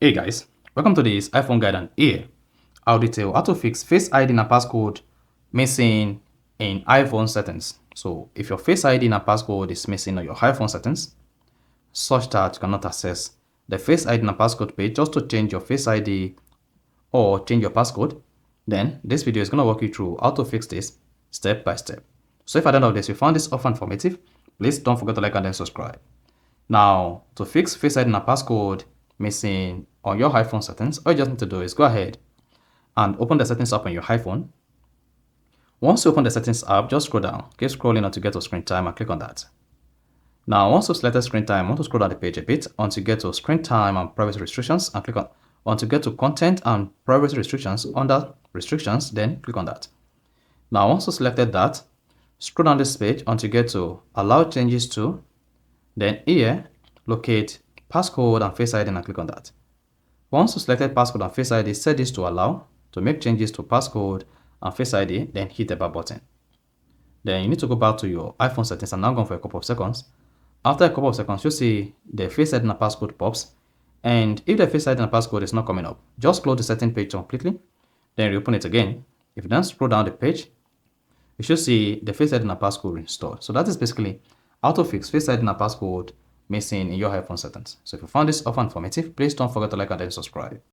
Hey guys, welcome to this iPhone guide, and here I'll detail how to fix Face ID and passcode missing in iPhone settings. So if your Face ID and passcode is missing on your iPhone settings, such that you cannot access the Face ID and passcode page just to change your Face ID or change your passcode, then this video is going to walk you through how to fix this step by step. So if at the end of this you found this often informative, please don't forget to like and then subscribe. Now, to fix Face ID and passcode missing on your iPhone settings, all you just need to do is go ahead and open the settings app on your iPhone. Once you open the settings app, just scroll down, keep scrolling until you get to screen time and click on that. Now, once you've selected screen time, I want to scroll down the page a bit until you get to screen time and privacy restrictions and click on until you get to content and privacy restrictions. Under restrictions, then click on that. Now, once you've selected that, scroll down this page until you get to allow changes to, then here locate passcode and Face ID and click on that. Once you selected passcode and Face ID, set this to allow. To make changes to passcode and Face ID, then hit the back button. Then you need to go back to your iPhone settings and now go for a couple of seconds. After a couple of seconds, you'll see the Face ID and passcode pops. And if the Face ID and passcode is not coming up, just close the setting page completely. Then reopen it again. If you then scroll down the page, you should see the Face ID and passcode installed. So that is basically how to fix Face ID and passcode missing in your iPhone settings. So if you found this often informative, please don't forget to like and then subscribe.